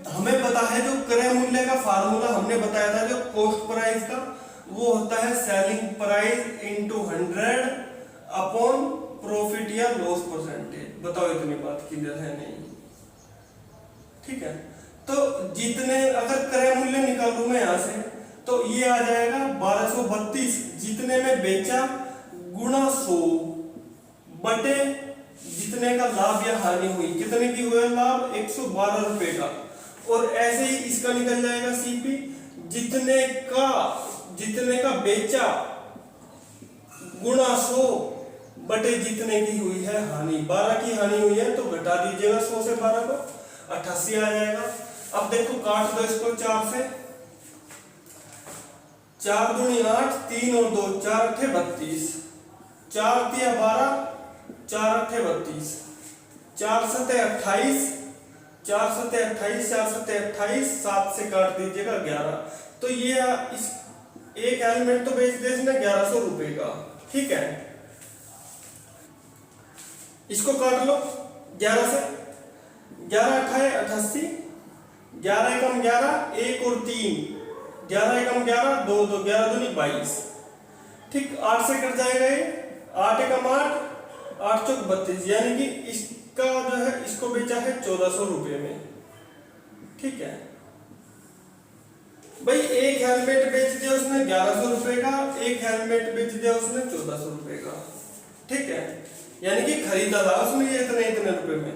Speaker 1: हमें पता है जो क्रय मूल्य का फार्मूला हमने बताया था, जो कॉस्ट प्राइस का, वो होता है selling price into 100 upon profit या लॉस परसेंटेज। बताओ इतनी बात क्लियर है नहीं? ठीक है, तो जितने, अगर क्रय मूल्य निकालूं मैं यहां से, तो ये आ जाएगा 1232 जितने में बेचा गुणा 100 बटे जितने का लाभ या हानि हुई। कितने की हुआ लाभ? 112 रुपए का। और ऐसे ही इसका निकल जाएगा सीपी, जितने का बेचा गुणा 100 बटे जितने की हुई है हानि। 12 की हानि हुई है तो घटा दीजिएगा 100 से 12 को, 88 आ जाएगा। अब देखो काट दो इसको 4 से, 4 दूनी 8, 3 और 2 4 8 32, 4 तिया 12, 4 8 32, 4 7 28, 4 7 28, 4 7 28, 7 से काट दीजिएगा 11। तो ये इस एक हेलमेट तो बेच दिया इसने 1100 रुपए का। ठीक है, इसको काट लो 11 से, 11 8 88, 11 एकम 11, 1 और 3, 11 एकम 11, 2 2, 11 दूनी 22। ठीक, 8 से कट जाएगा ये, 8 एकम 8, 8 चौक 32, यानी कि इसका जो है इसको बेचा है 1400 रुपए में। ठीक है, भाई एक हेलमेट बेच दिया उसने 1100 रुपए का, एक हेलमेट बेच दिया उसने 1400 रुपए का, ठीक है, यानी कि खरीदा था उसने ये इतने इतने रुपए में।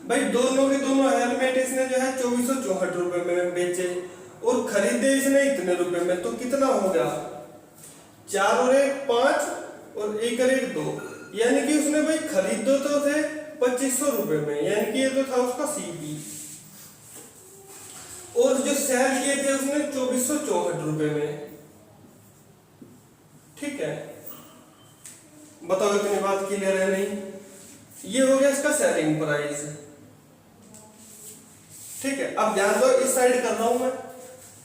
Speaker 1: भाई दोनों के दोनों हेलमेट इसने जो है 2464 रुपए में बेचे और खरीदे इसने इतने रुपए में, तो कितना हो गया, 4 और 1 5 और 1 और 1 2, यानी कि उसने भाई खरीदो तो थे 2500 रुपए में, यानी कि ये तो था उसका सीपी, और जो सेल किए थे उसने 2464 रुपए में, ठीक है। बताओ इतनी बात क्लियर है नहीं? ये हो गया इसका सेलिंग प्राइस, ठीक है। अब ध्यान दो, इस साइड कर रहा हूं मैं,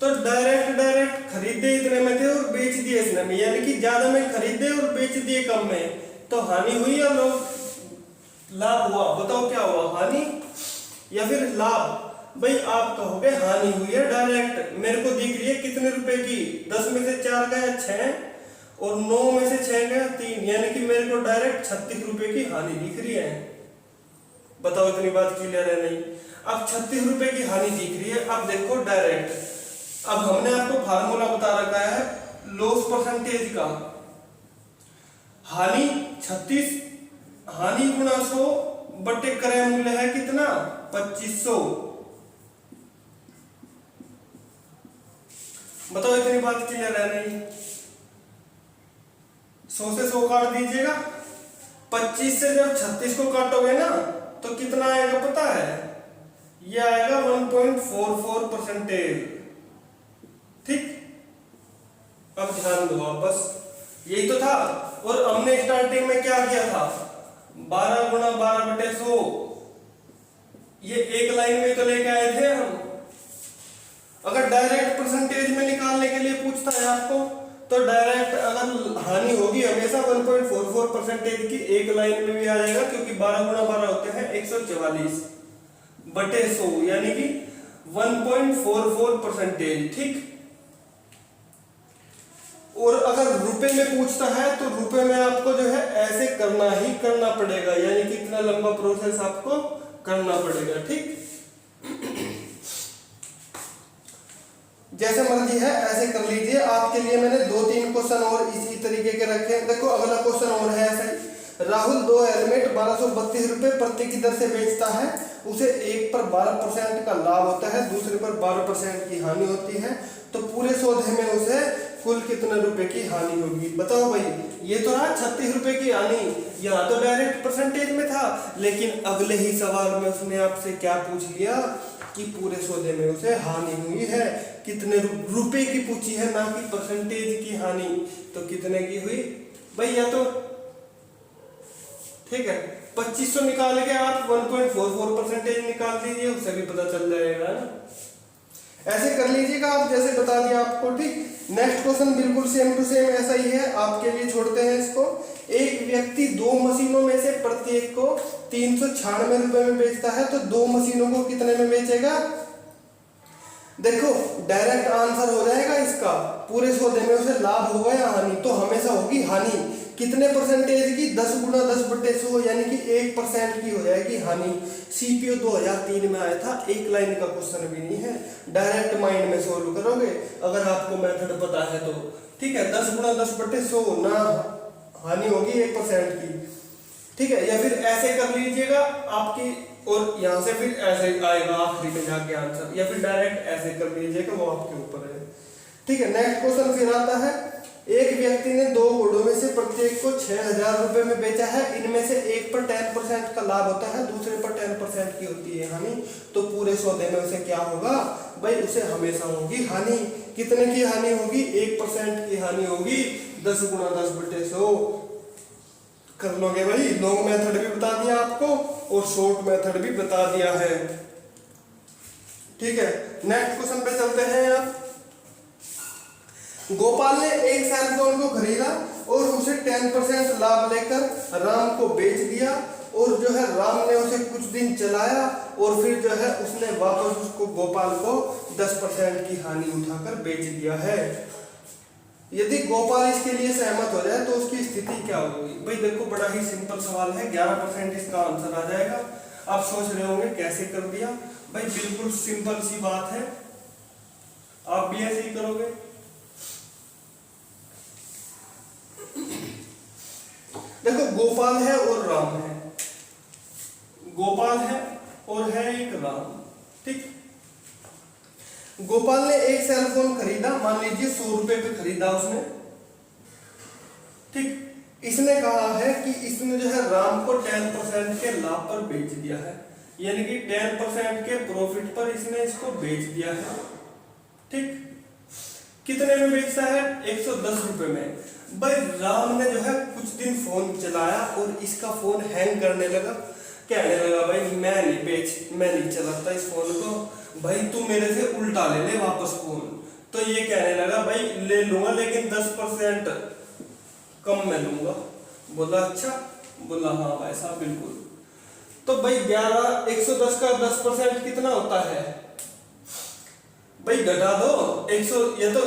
Speaker 1: तो डायरेक्ट खरीदे इतने में थे और बेच दिए इतने में, यानी कि ज्यादा में खरीदे और बेच दिए कम में, तो हानि हुई या लाभ हुआ? बताओ क्या हुआ, हानि या फिर लाभ? भाई आप कहोगे हानि हुई है डायरेक्ट, मेरे को दिख रही है कितने रुपए की, 10 में से 4 गया 6 और 9 में से 6 गया 3, यानी कि मेरे को डायरेक्ट 36 रुपए की हानि दिख रही है। बताओ इतनी बात क्लियर है नहीं? अब 36 रुपए की हानि दिख रही है। अब देखो डायरेक्ट, अब हमने आपको फार्मूला बता रखा है लॉस परसेंटेज का, हानि 36, हानि गुणा 100 बटे क्रय मूल्य है कितना, 2500। बताओ इतनी बात क्लियर है नहीं? 100 से 100 काट दीजिएगा, 25 से जब 36 को काटोगे ना तो कितना आएगा पता है? ये आएगा 1.44%, ठीक। अब ध्यान दो आप, बस यही तो था। और हमने स्टार्टिंग में क्या किया था, 12 गुणा 12 बटे 100, ये एक लाइन में तो लेके आए थे हम। अगर डायरेक्ट परसेंटेज में निकालने के लिए पूछता है आपको, तो डायरेक्ट अगर हानि होगी हमेशा 1.44% की एक लाइन में भी आ जाएगा, क्योंकि 12 गुणा 12 होते हैं 144 बटे 100, यानी कि 1.44%, ठीक। और अगर रुपए में पूछता है तो रुपए में आपको जो है ऐसे करना ही करना पड़ेगा, यानी कि इतना लंबा प्रोसेस आपको करना पड़ेगा, ठीक। जैसे मर्जी है ऐसे कर लीजिए। आपके लिए मैंने 2-3 क्वेश्चन और इसी तरीके के रखे हैं। देखो अगला क्वेश्चन और है ऐसा ही, राहुल 2 हेलमेट 1232 रुपए प्रति की दर से बेचता है, उसे एक पर 12% का लाभ होता है, दूसरे पर 12% की हानि होती है, तो पूरे सौदे में उसे कुल कितने रुपए की हानि होगी? बताओ भाई, ये तो रहा 36 रुपए की हानि, यहाँ तो डायरेक्ट परसेंटेज में था, लेकिन अगले ही सवाल में उसने आपसे क्या पूछ लिया कि पूरे सौदे में उसे हानि हुई है, कितने रुपए की पूछी है, ना कि परसेंटेज की हानि। तो कितने की हुई भाई? या तो ठीक है 2500 निकाल के आप 1.44% निकाल दीजिए, उससे भी पता चल जाएगा ना। ऐसे कर लीजिएगा आप, जैसे बता दिया आपको, ठीक। नेक्स्ट क्वेश्चन बिल्कुल सेम टू सेम ऐसा ही है, आपके लिए छोड़ते हैं इसको। एक व्यक्ति 2 मशीनों में से प्रत्येक को 396 रुपए में बेचता है, तो 2 मशीनों को कितने में बेचेगा? देखो डायरेक्ट आंसर हो जाएगा इसका, पूरे सौदे में उसे लाभ होगा या हानि? तो हमेशा होगी हानि। कितने परसेंटेज की? 10 गुणा 10 बटे 100, यानी कि 1% की हो जाएगी हानि। सीपीओ 2003 में आया था, एक लाइन का क्वेश्चन भी नहीं है, डायरेक्ट माइंड में सोल्व करोगे अगर आपको मेथड पता है तो, ठीक है। 10 गुणा 10 बटे 100 ना हानि होगी 1% की, ठीक है। या फिर ऐसे कर लीजिएगा आपकी, और यहाँ से फिर ऐसे आएगा आखिरी में जाके आंसर, या फिर डायरेक्ट ऐसे कर लीजिएगा, वो आपके ऊपर है, ठीक है। नेक्स्ट क्वेश्चन फिर आता है, एक व्यक्ति ने 2 घोड़ों में से प्रत्येक को 6000 रुपए में बेचा है, इनमें से एक पर 10% का लाभ होता है, दूसरे पर 10% की होती है हानि, तो पूरे सौदे में उसे क्या होगा? भाई उसे हमेशा होगी हानि। कितने की हानि होगी? 1% की हानि होगी। 10 गुणा 10 बटे 100 कर लोगे भाई। लॉन्ग मेथड भी बता दिया आपको और शॉर्ट मेथड भी बता दिया है, ठीक है। नेक्स्ट क्वेश्चन पे चलते हैं आप। गोपाल ने एक सेल फोन को खरीदा और उसे 10% लाभ लेकर राम को बेच दिया, और जो है राम ने उसे कुछ दिन चलाया और फिर जो है उसने वापस उसको गोपाल को 10% की हानि उठाकर बेच दिया है। यदि गोपाल इसके लिए सहमत हो जाए तो उसकी स्थिति क्या होगी? भाई देखो बड़ा ही सिंपल सवाल है, 11% इसका आंसर आ जाएगा। आप सोच रहे होंगे कैसे कर दिया? भाई बिल्कुल सिंपल सी बात है, आप भी ऐसे ही करोगे। देखो गोपाल है और राम है, गोपाल है और है एक राम, ठीक। गोपाल ने एक सेल फोन खरीदा, मान लीजिए 100 रुपए पे खरीदा उसने, ठीक। इसने कहा है कि इसने जो है राम को 10% के लाभ पर बेच दिया है, यानी कि 10% के प्रॉफिट पर इसने इसको बेच दिया है, ठीक। कितने में बेचता है? 110 रुपए में। भाई राम ने जो है कुछ दिन फोन चलाया और इसका फोन हैंग करने लगा, कहने लगा भाई मैं नहीं चलाता इस फोन को, भाई तू मेरे से उल्टा ले वापस फोन। तो ये कहने लगा भाई ले लूंगा लेकिन 10% कम में लूंगा। बोला अच्छा, बोला हाँ भाई साहब बिल्कुल। तो भाई 110 का 10% कितना होता है भाई? घटा दो 100, या तो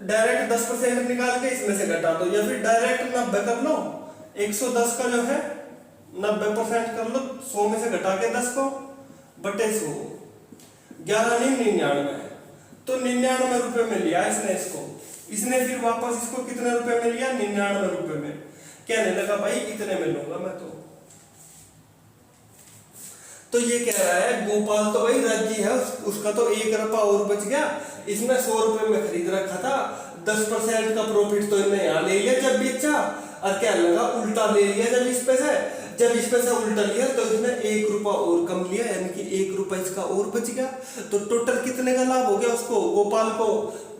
Speaker 1: डायरेक्ट 10% निकाल के इसमें से घटा दो, या फिर डायरेक्ट 90 कर लो। 110 का जो है 90% कर लो, 100 में से घटा के 10 को बटे 100, 11 नहीं 99, तो 99 रुपए में लिया इसने इसको। इसने फिर वापस इसको कितने रुपए में लिया? 99 रुपए में। कहने लगा भाई इतने में लूंगा मैं तो ये कह रहा है गोपाल तो भाई राजी है, उसका तो 1 रुपया और बच गया। इसने 100 रुपए में खरीद रखा था, 10% का प्रॉफिट तो इन्हें यहाँ ले लिया जब बेचा, और क्या लगा उल्टा ले लिया जब इस पे से उल्टा लिया तो इसने 1 रुपया और कम लिया, यानी कि 1 रुपया इसका और बच गया। तो टोटल कितने का लाभ हो गया उसको? गोपाल को,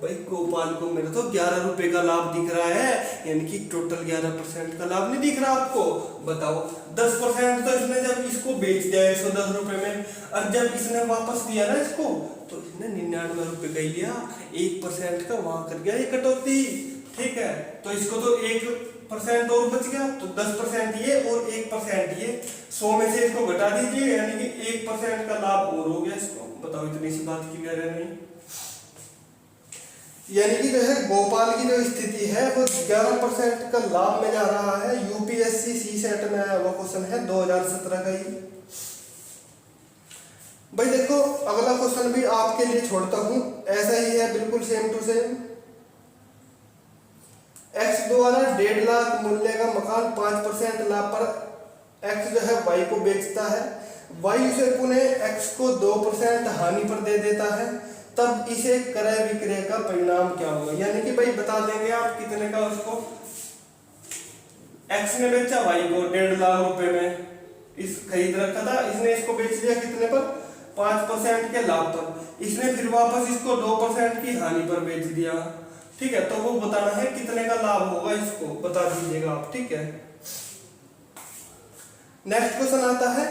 Speaker 1: भाई गोपाल को मेरे तो 11 रुपए का लाभ दिख रहा है, यानी कि टोटल 11% का लाभ नहीं दिख रहा आपको? बताओ 10% तो इसने जब इसको बेच दिया 110 रुपए में, और जब इसने वापस दिया ना इसको तो इसने 99 रुपए का ही लिया, 1% का वहां कर गया ये कटौती, ठीक है। तो इसको तो 1% और बच गया, तो 10% ये और 1% ये, 100 में से इसको घटा दीजिए, यानी कि 1% का लाभ और हो गया इसको। बताओ इतनी सी बात क्लियर है नहीं? यानी कि जो है गोपाल की जो स्थिति है वो 11% का लाभ में जा रहा है। यूपीएससी सीसेट में आया हुआ क्वेश्चन है 2017 का ही। भाई देखो अगला क्वेश्चन भी आपके लिए छोड़ता हूं, ऐसा ही है बिल्कुल सेम टू सेम। एक्स द्वारा 1.5 लाख मूल्य का मकान 5% लाभ पर एक्स जो है वाई को बेचता है, वाई उसे पुनः एक्स को 2% हानि पर दे देता है, तब इसे क्रय विक्रय का परिणाम क्या होगा? यानी कि भाई बता देंगे आप कितने का उसको, एक्स ने बेचा वाई को 1.5 लाख रुपए में, इस खरीद रखा था, इसने इसको बेच दिया कितने पर? 5% के लाभ पर। इसने फिर वापस इसको 2% की हानि पर बेच दिया, ठीक है। तो वो बताना है कितने का लाभ होगा, इसको बता दीजिएगा आप, ठीक है। नेक्स्ट क्वेश्चन आता है,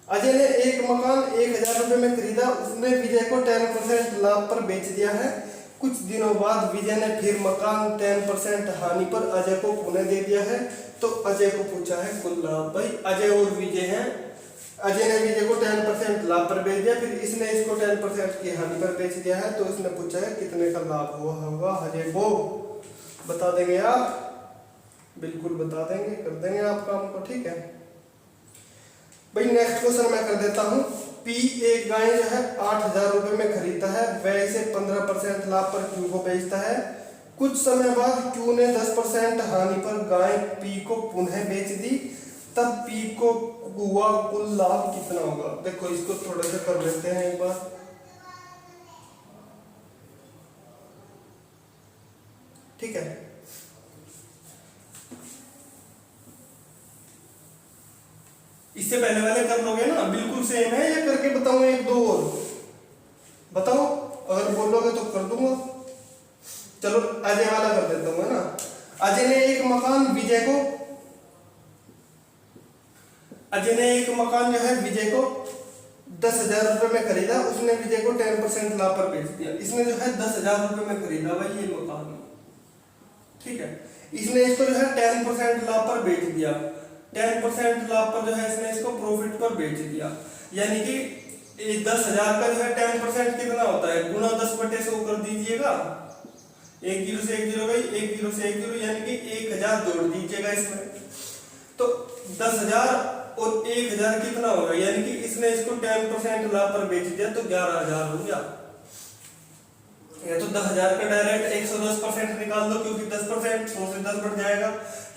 Speaker 1: अजय ने एक मकान 1000 रुपए में खरीदा, उसने विजय को 10% लाभ पर बेच दिया है। कुछ दिनों बाद विजय ने फिर मकान 10% हानि पर अजय को पुनः दे दिया है, तो अजय को पूछा है कुल लाभ। भाई अजय और विजय हैं, अजय ने विजय को 10% लाभ पर बेच दिया, फिर इसने इसको 10% की हानि पर बेच दिया है, तो इसने पूछा है कितने का लाभ हुआ होगा अजय को। बता देंगे आप? बिल्कुल बता देंगे, कर देंगे आप काम को, ठीक है। भाई नेक्स्ट क्वेश्चन मैं कर देता हूँ। पी एक गाय जो है 8000 रुपए में खरीदता है, वह इसे 15% लाभ पर क्यू को बेचता है। कुछ समय बाद क्यू ने 10% हानि पर गाय पी को पुनः बेच दी, तब पी को हुआ कुल लाभ कितना होगा? देखो इसको थोड़ा सा कर लेते हैं एक बार, ठीक है। इससे पहले वाले कर लोगे ना? बिल्कुल सेम है या करके बताऊं एक दो और? बताओ, अगर बोलोगे तो कर दूंगा। चलो अजय वाला कर देता हूँ, है ना। अजय ने एक मकान विजय को, अजय ने एक मकान जो है विजय को 10,000 रुपए में खरीदा, उसने विजय को 10% लाभ पर बेच दिया। इसने जो है 10,000 रुपए में खरीदा भाई ये मकान, ठीक है। इसने इसको जो है 10% लाभ पर बेच दिया, 10% लाभ पर जो है इसने इसको प्रॉफिट पर बेच दिया, यानी कि 10,000 का जो है 10% कितना होता है? गुना 10/100 कर दीजिएगा, 1 0 से 1 0 गई, 1 0 से 1 0, यानी कि 1000 जोड़ दीजिएगा इसमें, तो 10,000 और 1000 कितना होगा? यानी कि इसने इसको 10% लाभ पर बेच दिया, तो 11,000 हो गया। ये तो 10,000 का डायरेक्ट 110% निकाल दो, क्योंकि 10% 100 से 10 बढ़ जाएगा,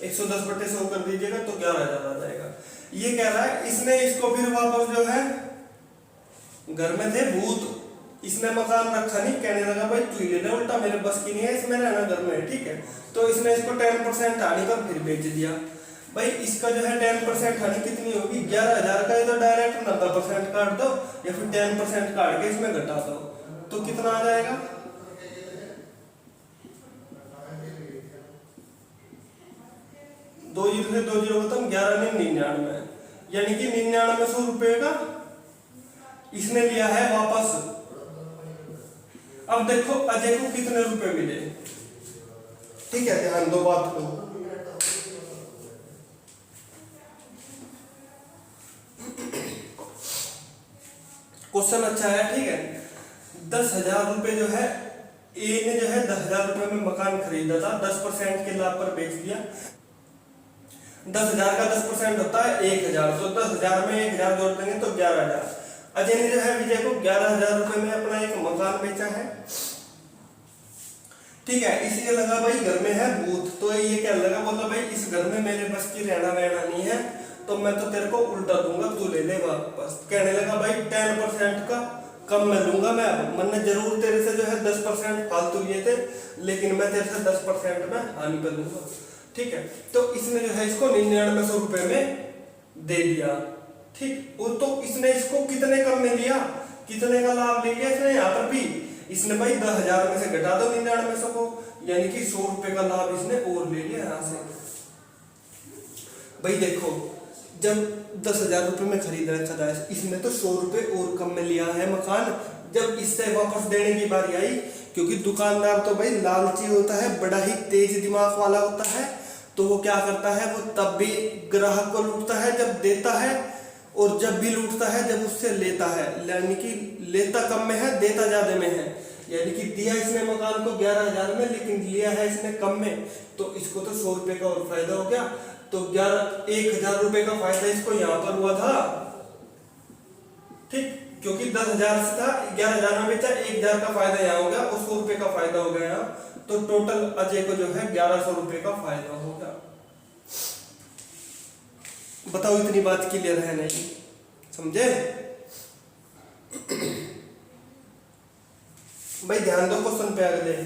Speaker 1: 110/100 कर दीजिएगा तो 11,000 आ जाएगा। ये कह रहा है इसने इसको फिर वापस जो है, घर में थे भूत, इसने मकान रखा नहीं, कहने लगा भाई तू ही ले ले, उल्टा मेरे बस की नहीं है, इसमें रहना घर में है, ठीक है। तो इसने इसको 10% हानि पर फिर बेच दिया। भाई इसका जो है 10% हानि कितनी होगी, 11,000 का, ये तो डायरेक्ट 90% काट दो या फिर 10% काट के इसमें घटा दो, तो कितना आ जाएगा, 2 जीरो से 2 जीरो खत्म, 11 नहीं 99, यानी कि 9900 रुपए का इसने लिया है वापस। अब देखो अजय को कितने रुपए मिले, ठीक है, ध्यान दो बात को। क्वेश्चन अच्छा है, ठीक है। 10,000 रुपए जो है ए ने जो है 10,000 रुपए में मकान खरीदा था, 10% के लाभ पर बेच दिया। 10,000 का 10% होता है 1,000, तो 10,000 में 1,000 जोड़ देंगे तो 11,000। अजय ने जो है विजय को 11,000 रुपए में अपना एक मकान बेचा है, ठीक है। इसलिए लगा भाई घर में है भूत, तो ये क्या लगा, बोला भाई इस घर में मेरे बस की रहना वहना नहीं है, तो मैं तो तेरे को उल्टा दूंगा, तू ले ले वापस। कहने लगा भाई 10% का कम मैं लूंगा, मैंने जरूर तेरे से जो है 10% फालतू लिए थे, लेकिन मैं तेरे से 10% में हानि कर लूंगा, ठीक है। तो इसने जो है इसको 9900 रुपए में दे दिया, ठीक। वो तो इसने इसको कितने कम में लिया, कितने का लाभ ले लिया इसने, यहाँ पर भी इसने भाई 10,000 में से घटा दो 9900 को, यानी कि 100 रुपए का लाभ इसने और ले लिया यहाँ से। भाई देखो जब 10,000 रुपए में खरीद रखा था, इसने तो 100 रुपए और कम में लिया है मकान। जब इससे वापस देने की बारी आई, क्योंकि दुकानदार तो भाई लालची होता है, बड़ा ही तेज दिमाग वाला होता है, तो वो क्या करता है, वो तब भी ग्राहक को लूटता है जब देता है, और जब भी लूटता है जब उससे लेता है, यानी कि लेता कम में है देता ज्यादा में है। यानी कि दिया इसने मकान को 11,000 में, लेकिन लिया है इसने कम में, तो इसको तो 100 रुपए का और फायदा हो गया, तो 1,000 रुपए का फायदा इसको यहाँ पर हुआ था, ठीक। क्योंकि 10,000 से था, 11,000 में बेचा, 1,000 का फायदा यहाँ हो गया और 100 रुपए का फायदा हो गया यहाँ, तो टोटल अजय को जो है 1,100 रुपए का फायदा हो गया। बताओ इतनी बात क्लियर है नहीं, समझे? भाई ध्यान दो क्वेश्चन पे अगले,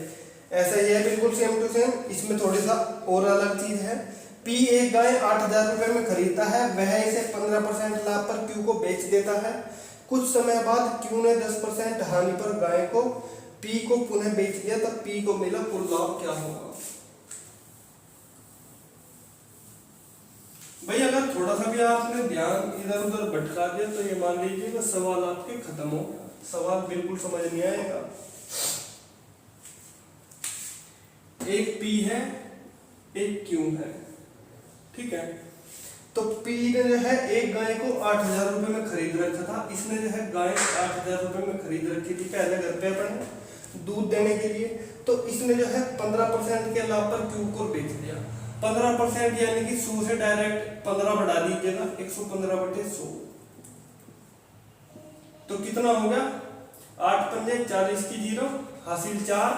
Speaker 1: ऐसा ही है बिल्कुल सेम टू सेम, इसमें थोड़ी सा और अलग चीज है। पी एक गाय 8,000 रुपए में खरीदता है, वह इसे 15% लाभ पर क्यू को बेच देता है। कुछ समय बाद क्यू ने 10% हानि पर गाय को पी को पुनः बेच दिया, तब पी को मिला कुल लाभ क्या होगा? भाई अगर थोड़ा सा भी आपने ध्यान इधर उधर भटका दिया तो ये मान लीजिएगा सवाल आपके खत्म हो गया, सवाल बिल्कुल समझ नहीं आएगा। एक पी है एक क्यू है, ठीक है। तो पी ने जो है एक गाय को 8,000 रुपए में खरीद रखा था, इसने जो है गाय 8,000 रुपए में खरीद रखी थी पहले घर पे अपने दूध देने के लिए, तो इसने जो है 15% के लाभ पर क्यू को बेच दिया। 15% यानी कि 100 से डायरेक्ट 15 बढ़ा दीजिएगा, 115/100, तो कितना हो गया, 8 पंजे 40 की 0 हासिल 4,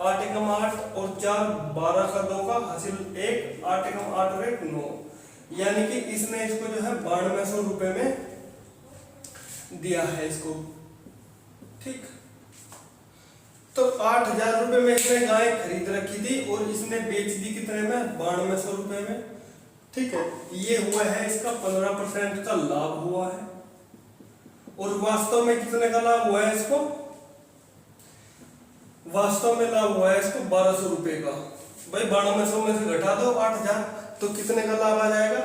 Speaker 1: 8 एकम 8 और 4 12 का 2 का हासिल 1, 8 एकम 8 और 1 9, यानी कि इसने इसको जो है 9200 रुपए में दिया है इसको, ठीक। तो 8,000 रुपए में इसने गाय खरीद रखी थी और इसने बेच दी कितने में, 9200 रुपए में, ठीक है। ये हुआ है इसका 15% का लाभ हुआ है, और वास्तव में कितने का लाभ हुआ है इसको, वास्तव में लाभ हुआ है इसको 1200 रुपए का। भाई 9200 में से घटा दो 8,000, तो कितने का लाभ आ जाएगा,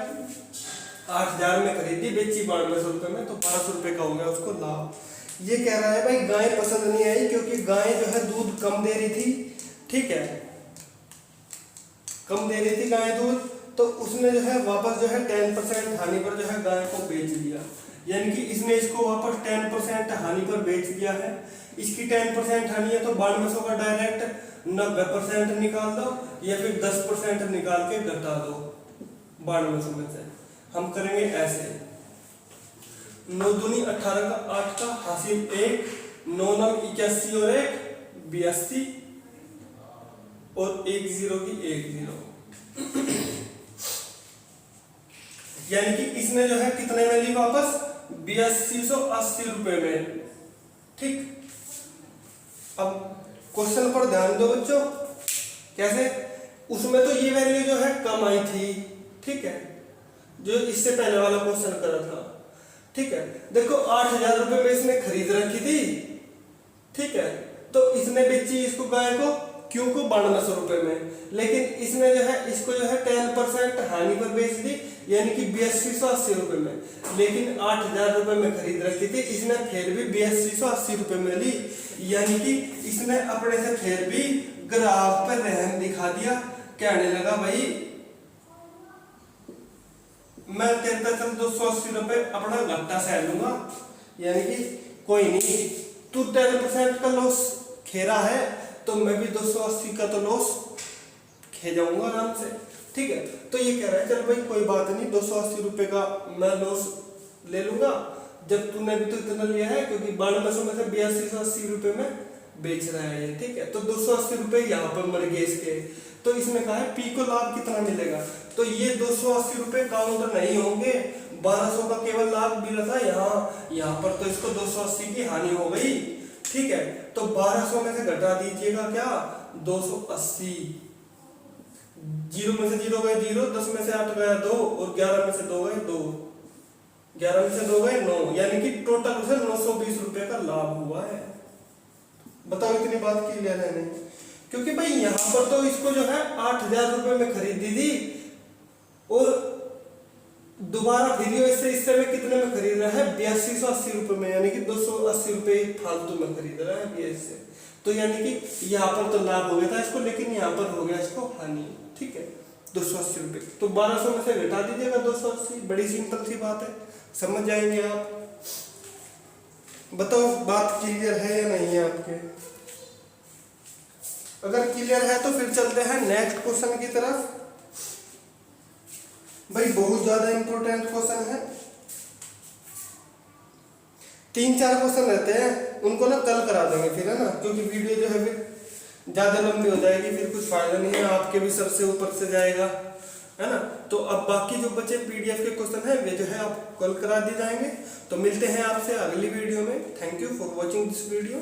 Speaker 1: 8,000 में खरीदी बेची 9200 रुपए में, तो 1200 रुपए का हो गया उसको लाभ। ये कह रहा है भाई गाय पसंद नहीं आई, क्योंकि गाय जो है दूध कम दे रही थी, ठीक है, कम दे रही थी गाय दूध, तो उसने जो है वापस जो है 10% हानि पर जो है गाय को बेच दिया, यानी कि इसने इसको वापस 10% हानि पर बेच दिया है। इसकी 10% हानि है तो 9200 का डायरेक्ट 90% निकाल दो, या फिर 10% निकाल के घटा दो 9200 में से। हम करेंगे ऐसे, 9 दूनी 18 का 8 का हासिल 1, 9 9 81 और 1 82 और 10 की 10, यानी कि इसने जो है कितने में ली वापस, 8280 रुपए में। ठीक, अब क्वेश्चन पर ध्यान दो बच्चों, कैसे, उसमें तो ये वैल्यू जो है कम आई थी, ठीक है, जो इससे पहले वाला क्वेश्चन करा था, ठीक है। देखो 8000 रुपए में इसने खरीद रखी थी, ठीक है, तो इसने बेची इसको गाय को क्यों को 9200 रुपए में, लेकिन इसने जो है इसको जो है 10% हानि पर बेच दी, यानी कि 8280 रुपए में, लेकिन 8000 रुपए में खरीद रखी थी, इसने फिर भी 8280 रुपए में ली, यानी कि इसने अपने से फिर भी ग्राफ पर रहम दिखा दिया, कहने लगा भाई मैं तेरे पे चल 280 रुपए अपना घाटा सह लूंगा, यानी कि कोई नहीं, तू 10% का लॉस खेरा है तो मैं भी 280 का तो लॉस खे जाऊंगा आराम से, ठीक है। तो ये कह रहा है चल भाई कोई बात नहीं, 280 रुपए का मैं लॉस ले लूंगा, जब तूने भी तो इतना लिया है, क्योंकि 9200 में से 8280 रुपए में बेच रहा है ये, ठीक है। तो 280 रुपए यहाँ पर मर गए इसके, तो इसने कहा है पी को लाभ कितना मिलेगा, तो ये 280 रुपए काउंट नहीं होंगे, 1200 का केवल लाभ मिला था यहाँ पर, तो इसको 280 की हानि हो गई, ठीक है। तो 1200 में से घटा दीजिएगा क्या, 280, 0 में से 0 गए 0, 10 में से 8 गया 2, और 11 में से 2 गए 2, 11 में से 2 गए 9, यानी कि टोटल उसे 920 रुपए का लाभ हुआ है। बताओ इतनी बात क्लियर है नहीं, क्योंकि भाई यहाँ पर तो इसको जो है 8000 रुपए में खरीदी थी, और दोबारा फिर इससे में कितने में खरीद रहा है, 8280 रुपए में, यानी कि 280 रुपए फालतू में खरीद रहा है BS से, तो यानी कि यहाँ पर तो लाभ हो गया था इसको, लेकिन यहाँ पर हो गया इसको हानि, ठीक है, 280 रुपए। तो 1200 में से घटा दीजिएगा 280, बड़ी सिंपल सी बात है, समझ जाएंगे आप। बताओ बात क्लियर है या नहीं है आपके, अगर क्लियर है तो फिर चलते हैं नेक्स्ट क्वेश्चन की तरफ। भाई बहुत ज्यादा इंपॉर्टेंट क्वेश्चन है, 3-4 क्वेश्चन रहते हैं, उनको ना कल करा देंगे फिर, है ना, क्योंकि वीडियो जो है फिर ज्यादा लंबी हो जाएगी, फिर कुछ फायदा नहीं है, आपके भी सर से ऊपर से जाएगा, है ना। तो अब बाकी जो बचे PDF के क्वेश्चन है वे जो है आप कल करा दिए जाएंगे। तो मिलते हैं आपसे अगली वीडियो में। Thank you for watching this video.